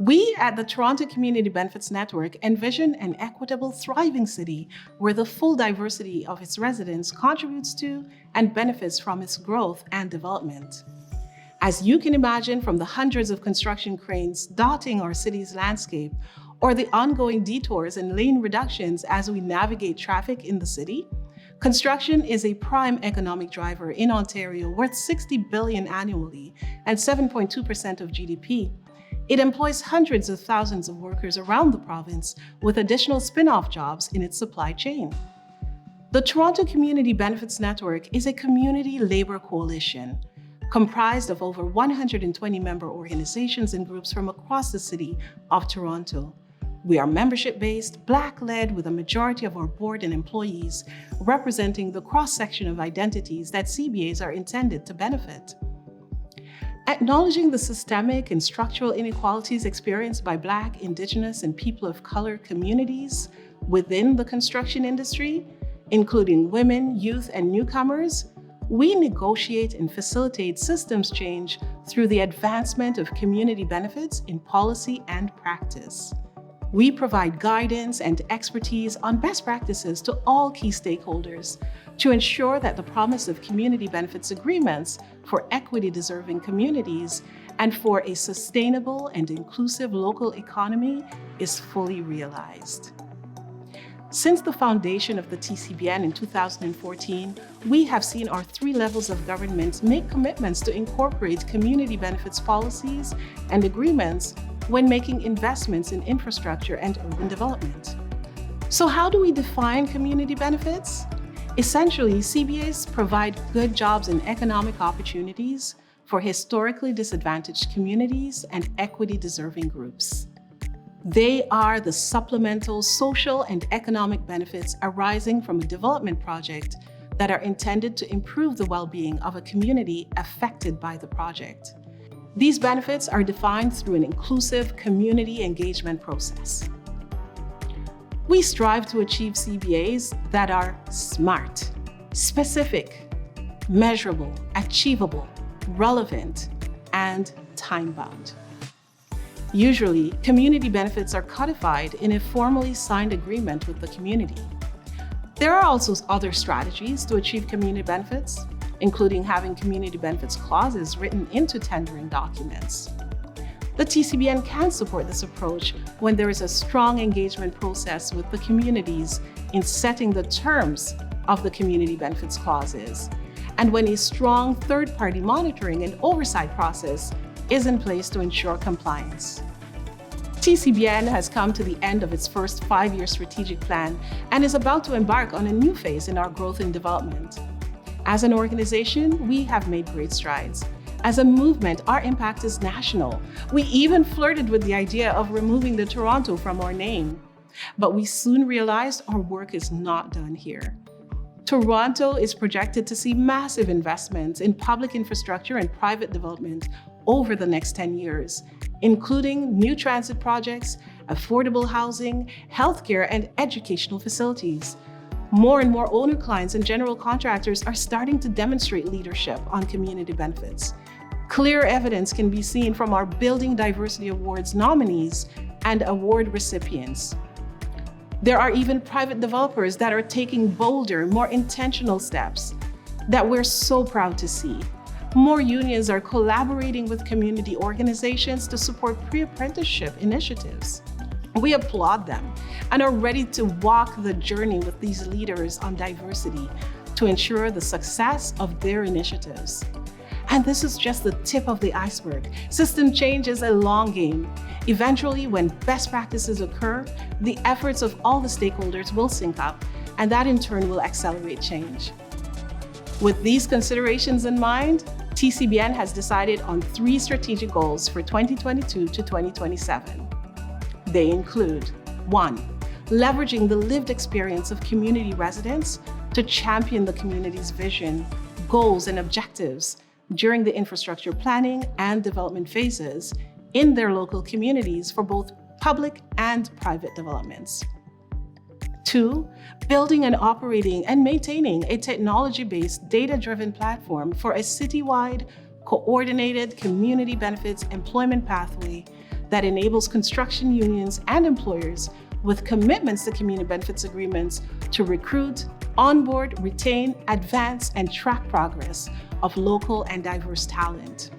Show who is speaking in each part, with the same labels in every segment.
Speaker 1: We at the Toronto Community Benefits Network envision an equitable, thriving city where the full diversity of its residents contributes to and benefits from its growth and development. As you can imagine from the hundreds of construction cranes dotting our city's landscape, or the ongoing detours and lane reductions as we navigate traffic in the city, construction is a prime economic driver in Ontario worth $60 billion annually and 7.2% of GDP. It employs hundreds of thousands of workers around the province with additional spin-off jobs in its supply chain. The Toronto Community Benefits Network is a community labor coalition comprised of over 120 member organizations and groups from across the city of Toronto. We are membership-based, Black-led, with a majority of our board and employees representing the cross-section of identities that CBAs are intended to benefit. Acknowledging the systemic and structural inequalities experienced by Black, Indigenous, and people of color communities within the construction industry, including women, youth, and newcomers, we negotiate and facilitate systems change through the advancement of community benefits in policy and practice. We provide guidance and expertise on best practices to all key stakeholders to ensure that the promise of community benefits agreements for equity-deserving communities and for a sustainable and inclusive local economy is fully realized. Since the foundation of the TCBN in 2014, we have seen our three levels of government make commitments to incorporate community benefits policies and agreements when making investments in infrastructure and urban development. So how do we define community benefits? Essentially, CBAs provide good jobs and economic opportunities for historically disadvantaged communities and equity-deserving groups. They are the supplemental social and economic benefits arising from a development project that are intended to improve the well-being of a community affected by the project. These benefits are defined through an inclusive community engagement process. We strive to achieve CBAs that are SMART, specific, measurable, achievable, relevant, and time-bound. Usually, community benefits are codified in a formally signed agreement with the community. There are also other strategies to achieve community benefits, including having community benefits clauses written into tendering documents. The TCBN can support this approach when there is a strong engagement process with the communities in setting the terms of the community benefits clauses, and when a strong third-party monitoring and oversight process is in place to ensure compliance. TCBN has come to the end of its first 5-year strategic plan and is about to embark on a new phase in our growth and development. As an organization, we have made great strides. As a movement, our impact is national. We even flirted with the idea of removing the Toronto from our name. But we soon realized our work is not done here. Toronto is projected to see massive investments in public infrastructure and private development over the next 10 years, including new transit projects, affordable housing, healthcare, and educational facilities. More and more owner clients and general contractors are starting to demonstrate leadership on community benefits. Clear evidence can be seen from our Building Diversity Awards nominees and award recipients. There are even private developers that are taking bolder, more intentional steps that we're so proud to see. More unions are collaborating with community organizations to support pre-apprenticeship initiatives. We applaud them and are ready to walk the journey with these leaders on diversity to ensure the success of their initiatives. And this is just the tip of the iceberg. System change is a long game. Eventually, when best practices occur, the efforts of all the stakeholders will sync up, and that in turn will accelerate change. With these considerations in mind, TCBN has decided on 3 strategic goals for 2022 to 2027. They include 1. Leveraging the lived experience of community residents to champion the community's vision, goals, and objectives during the infrastructure planning and development phases in their local communities for both public and private developments. 2, building and operating and maintaining a technology-based, data-driven platform for a citywide, coordinated community benefits employment pathway that enables construction unions and employers with commitments to community benefits agreements to recruit, onboard, retain, advance, and track progress of local and diverse talent.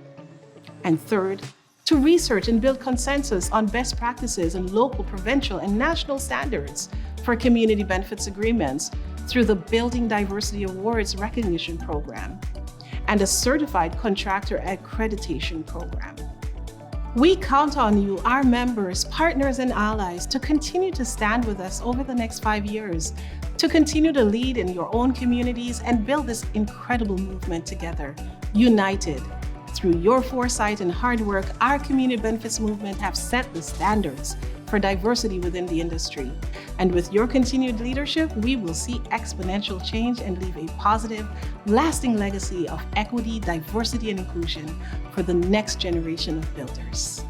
Speaker 1: And third, to research and build consensus on best practices and local, provincial, and national standards for community benefits agreements through the Building Diversity Awards Recognition Program and a Certified Contractor Accreditation Program. We count on you, our members, partners, and allies, to continue to stand with us over the next 5 years, to continue to lead in your own communities and build this incredible movement together, united. Through your foresight and hard work, our community benefits movement have set the standards for diversity within the industry. And with your continued leadership, we will see exponential change and leave a positive, lasting legacy of equity, diversity, and inclusion for the next generation of builders.